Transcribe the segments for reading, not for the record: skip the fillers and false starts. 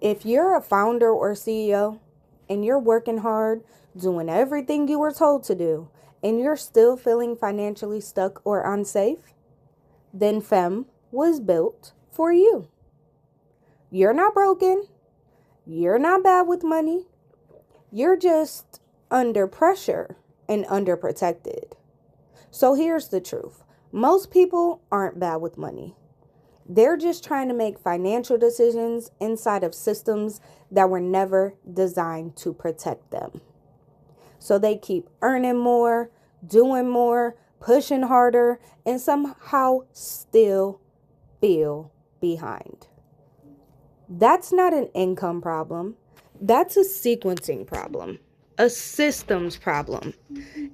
If you're a founder or CEO and you're working hard, doing everything you were told to do, and you're still feeling financially stuck or unsafe, then FEM was built for you. You're not broken. You're not bad with money. You're just under pressure and underprotected. So here's the truth. Most people aren't bad with money. They're just trying to make financial decisions inside of systems that were never designed to protect them. So they keep earning more, doing more, pushing harder, and somehow still feel behind. That's not an income problem. That's a sequencing problem, a systems problem.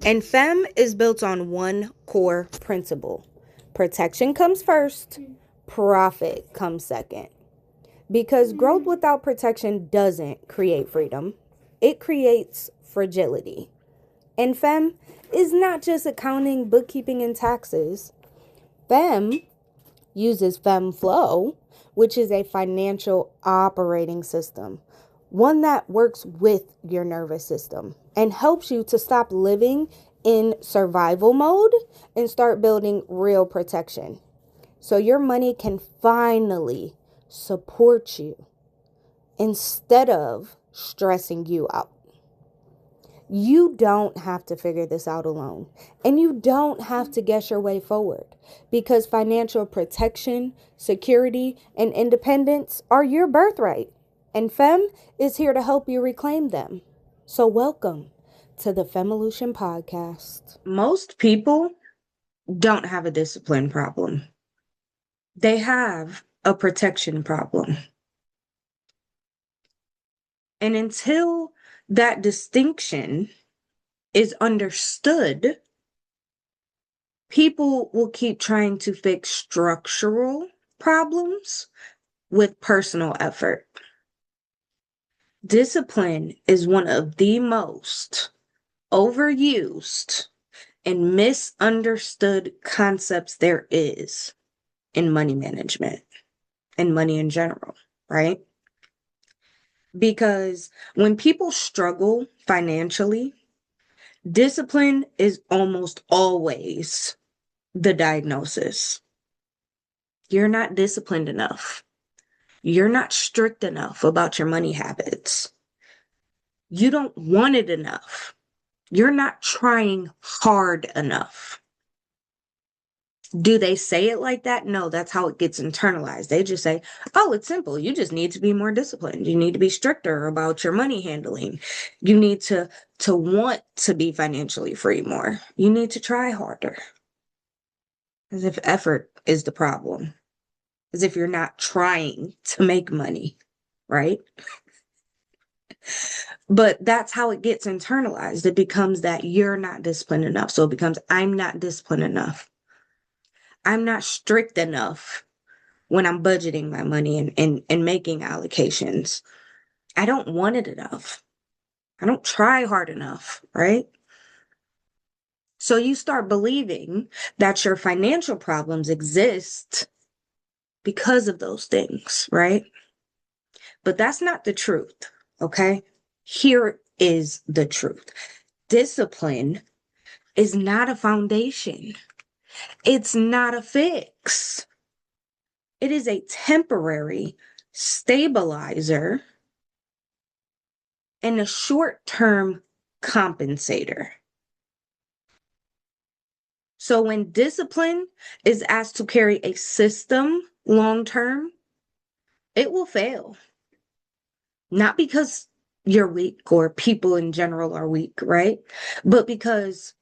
And FEM is built on one core principle. Protection comes first, profit comes second. Because growth without protection doesn't create freedom. It creates fragility. And FEM is not just accounting, bookkeeping, and taxes. FEM uses FEMFlow, which is a financial operating system, one that works with your nervous system and helps you to stop living in survival mode and start building real protection. So your money can finally support you instead of stressing you out. You don't have to figure this out alone, and you don't have to guess your way forward, because financial protection, security, and independence are your birthright, and FEM is here to help you reclaim them. So welcome to the FEMolution Podcast. Most people don't have a discipline problem. They have a protection problem. And until that distinction is understood, people will keep trying to fix structural problems with personal effort. Discipline is one of the most overused and misunderstood concepts there is in money management and money in general, right? Because when people struggle financially, discipline is almost always the diagnosis. You're not disciplined enough. You're not strict enough about your money habits. You don't want it enough. You're not trying hard enough. Do they say it like that? No, that's how it gets internalized. They just say, oh, it's simple. You just need to be more disciplined. You need to be stricter about your money handling. You need to want to be financially free more. You need to try harder. As if effort is the problem. As if you're not trying to make money, right? But that's how it gets internalized. It becomes that you're not disciplined enough. So it becomes, I'm not disciplined enough. I'm not strict enough when I'm budgeting my money and making allocations. I don't want it enough. I don't try hard enough, right? So you start believing that your financial problems exist because of those things, right? But that's not the truth, okay? Here is the truth. Discipline is not a foundation. It's not a fix. It is a temporary stabilizer and a short-term compensator. So when discipline is asked to carry a system long-term, it will fail. Not because you're weak or people in general are weak, right? But because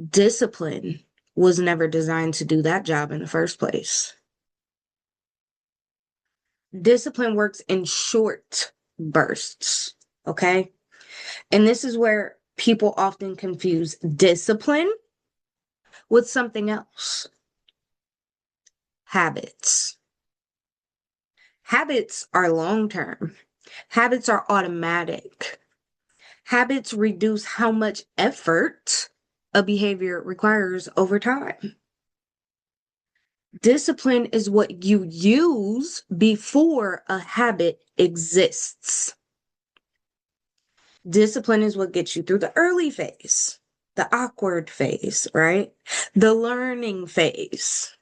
discipline was never designed to do that job in the first place. Discipline works in short bursts, okay? And this is where people often confuse discipline with something else. Habits. Habits are long-term. Habits are automatic. Habits reduce how much effort a behavior requires over time. Discipline is what you use before a habit exists. Discipline is what gets you through the early phase, the awkward phase, right? The learning phase.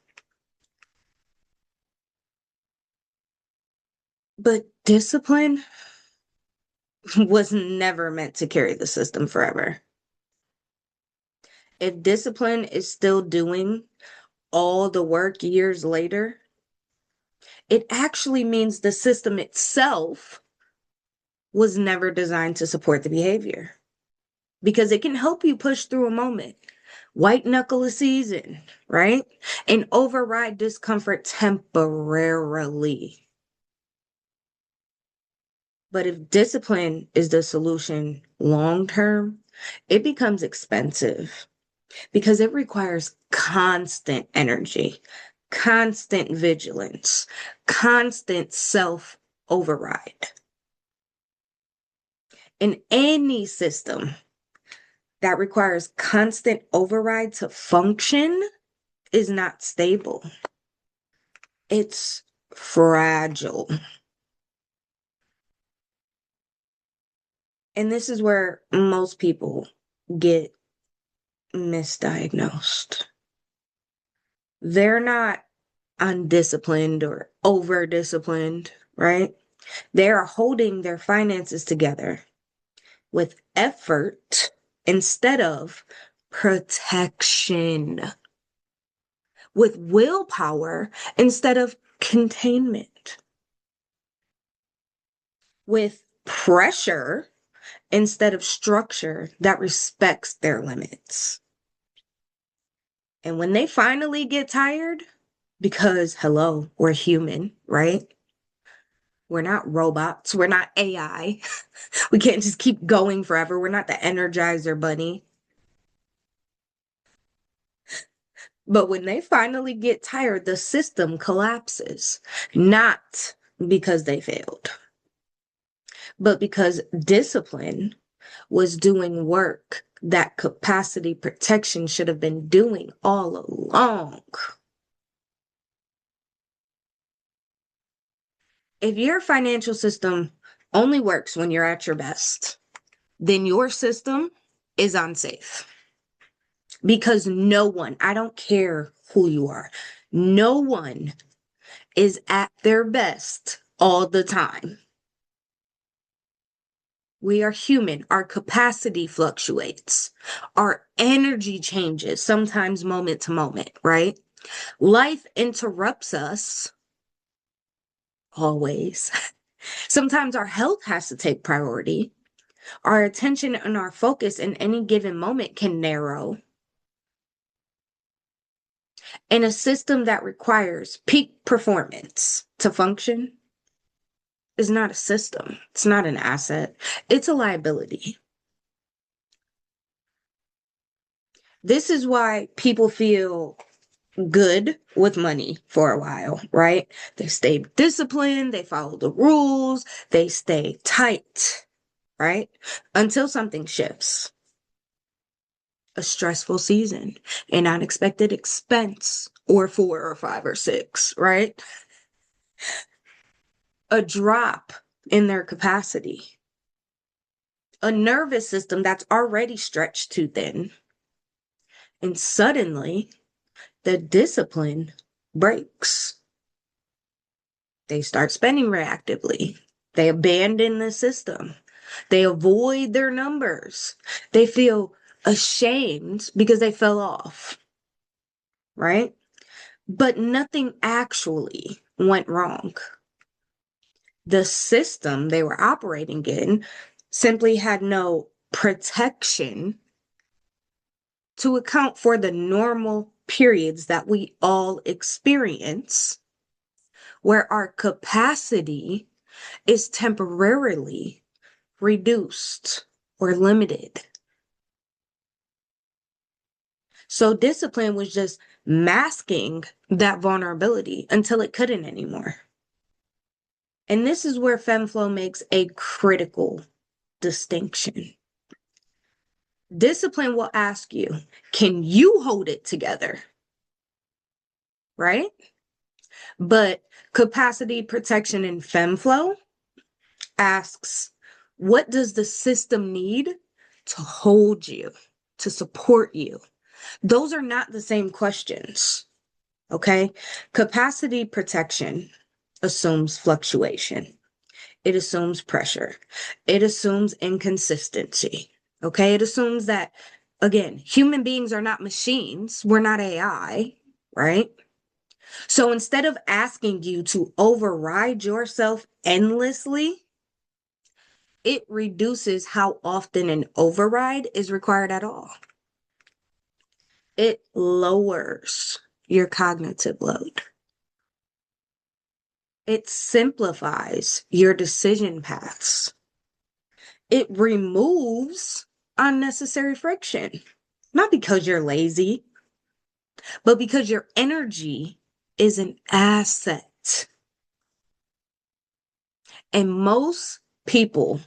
But discipline was never meant to carry the system forever. If discipline is still doing all the work years later, it actually means the system itself was never designed to support the behavior. Because it can help you push through a moment, white knuckle a season, right? And override discomfort temporarily. But if discipline is the solution long term, it becomes expensive because it requires constant energy, constant vigilance, constant self override. In any system that requires constant override to function is not stable. It's fragile. And this is where most people get misdiagnosed. They're not undisciplined or over disciplined, right? They're holding their finances together with effort instead of protection, with willpower instead of containment, with pressure instead of structure that respects their limits. And when they finally get tired, because hello, we're human, right? We're not robots. We're not AI. We can't just keep going forever. We're not the Energizer Bunny. But when they finally get tired, the system collapses. Not because they failed, but because discipline was doing work that capacity protection should have been doing all along. If your financial system only works when you're at your best, then your system is unsafe. Because no one, I don't care who you are, no one is at their best all the time. We are human. Our capacity fluctuates. Our energy changes, sometimes moment to moment, right? Life interrupts us always. Sometimes our health has to take priority. Our attention and our focus in any given moment can narrow. And a system that requires peak performance to function is not a system. It's not an asset. It's a liability. This is why people feel good with money for a while, right? They stay disciplined, they follow the rules, they stay tight, right? Until something shifts. A stressful season, an unexpected expense, or 4 or 5 or 6, right? A drop in their capacity. A nervous system that's already stretched too thin. And suddenly, the discipline breaks. They start spending reactively. They abandon the system. They avoid their numbers. They feel ashamed because they fell off, right? But nothing actually went wrong. The system they were operating in simply had no protection to account for the normal periods that we all experience, where our capacity is temporarily reduced or limited. So discipline was just masking that vulnerability until it couldn't anymore. And this is where FEMFlow makes a critical distinction. Discipline will ask you, can you hold it together? right? But capacity protection in FEMFlow asks, what does the system need to hold you, to support you? Those are not the same questions, okay? Capacity protection assumes fluctuation. It assumes pressure. It assumes inconsistency, okay? It assumes that, again, human beings are not machines. We're not AI, right? So instead of asking you to override yourself endlessly, it reduces how often an override is required at all. It lowers your cognitive load. It simplifies your decision paths. It removes unnecessary friction, not because you're lazy, but because your energy is an asset. And most people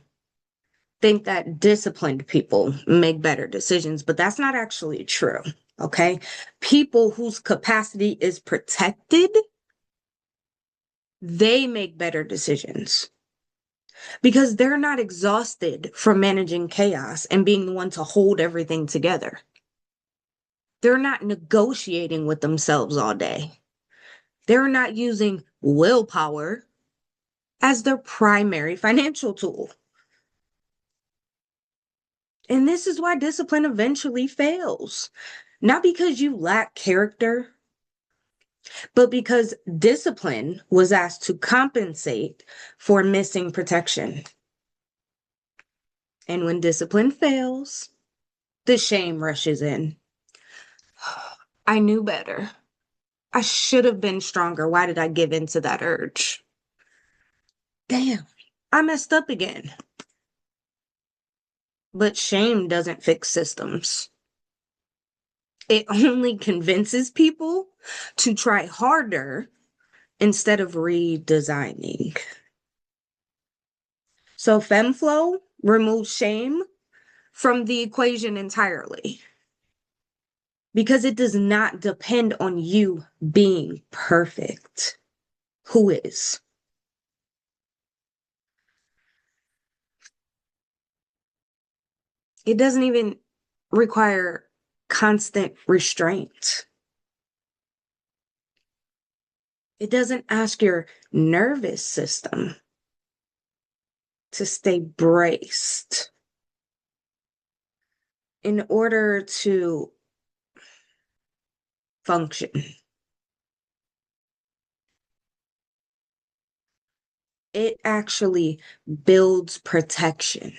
think that disciplined people make better decisions, but that's not actually true. Okay. People whose capacity is protected, they make better decisions because they're not exhausted from managing chaos and being the one to hold everything together. They're not negotiating with themselves all day. They're not using willpower as their primary financial tool. And this is why discipline eventually fails. Not because you lack character, but because discipline was asked to compensate for missing protection. And when discipline fails, the shame rushes in. I knew better. I should have been stronger. Why did I give in to that urge? Damn, I messed up again. But shame doesn't fix systems. It only convinces people to try harder instead of redesigning. So FEMFlow removes shame from the equation entirely because it does not depend on you being perfect. Who is? It doesn't even require constant restraint. It doesn't ask your nervous system to stay braced in order to function. It actually builds protection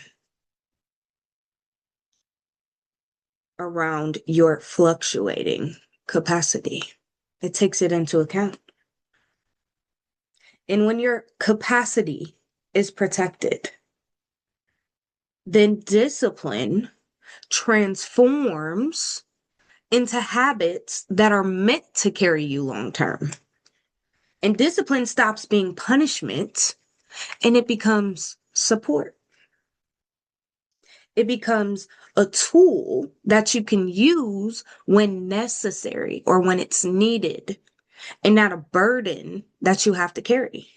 around your fluctuating capacity. It takes it into account. And when your capacity is protected, then discipline transforms into habits that are meant to carry you long term. And discipline stops being punishment and it becomes support. It becomes a tool that you can use when necessary or when it's needed, and not a burden that you have to carry.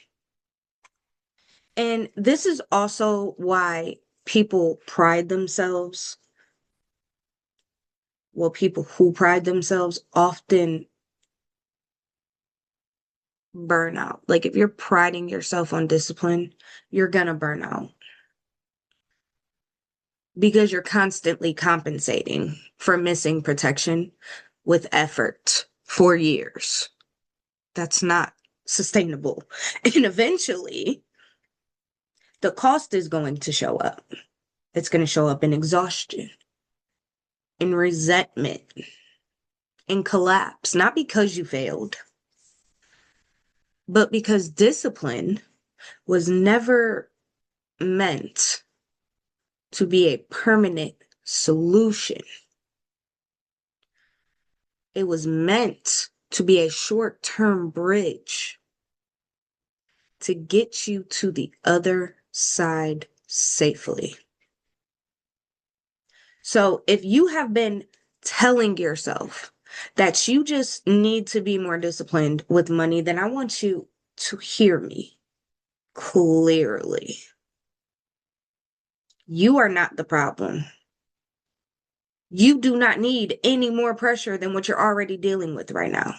And this is also why people pride themselves. Well, people who pride themselves often burn out. Like if you're priding yourself on discipline, you're going to burn out because you're constantly compensating for missing protection with effort for years. That's not sustainable. And eventually, the cost is going to show up. It's going to show up in exhaustion, in resentment, in collapse, not because you failed, but because discipline was never meant to be a permanent solution. It was meant to be a short-term bridge to get you to the other side safely. So if you have been telling yourself that you just need to be more disciplined with money, then I want you to hear me clearly. You are not the problem. You do not need any more pressure than what you're already dealing with right now.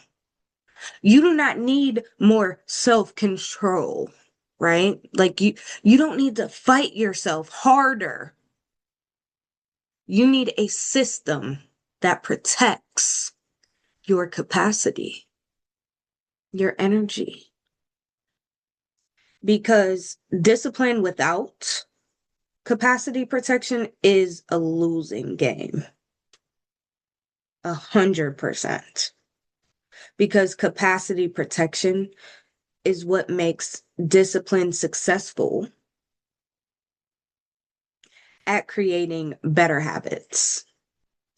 You do not need more self-control, right? Like you don't need to fight yourself harder. You need a system that protects your capacity, your energy. Because discipline without capacity protection is a losing game. 100%. Because capacity protection is what makes discipline successful at creating better habits.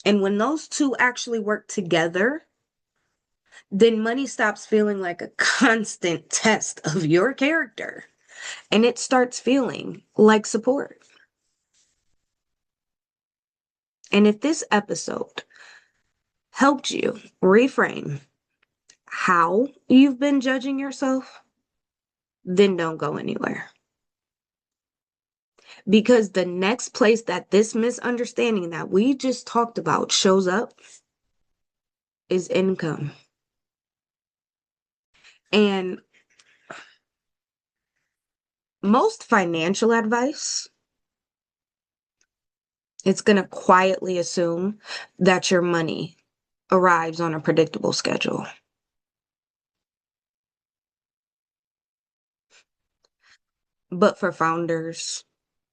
And when those two actually work together, then money stops feeling like a constant test of your character and it starts feeling like support. And if this episode helped you reframe how you've been judging yourself, then don't go anywhere. Because the next place that this misunderstanding that we just talked about shows up is income. And most financial advice, it's going to quietly assume that your money arrives on a predictable schedule. But for founders,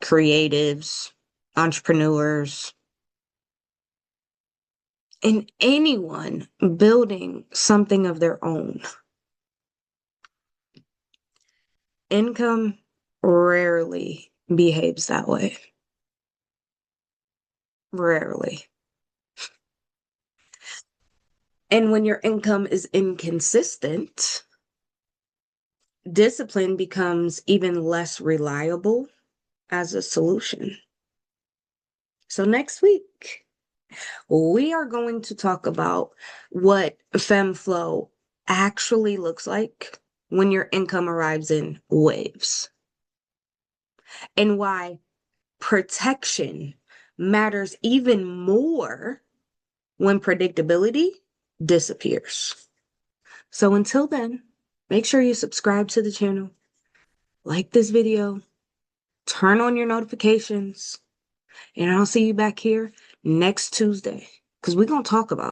creatives, entrepreneurs, and anyone building something of their own, income rarely behaves that way. Rarely. And when your income is inconsistent, discipline becomes even less reliable as a solution. So next week, we are going to talk about what FEMFlow actually looks like when your income arrives in waves, and why protection matters even more when predictability disappears. So until then, make sure you subscribe to the channel, like this video, turn on your notifications, and I'll see you back here next Tuesday because we're going to talk about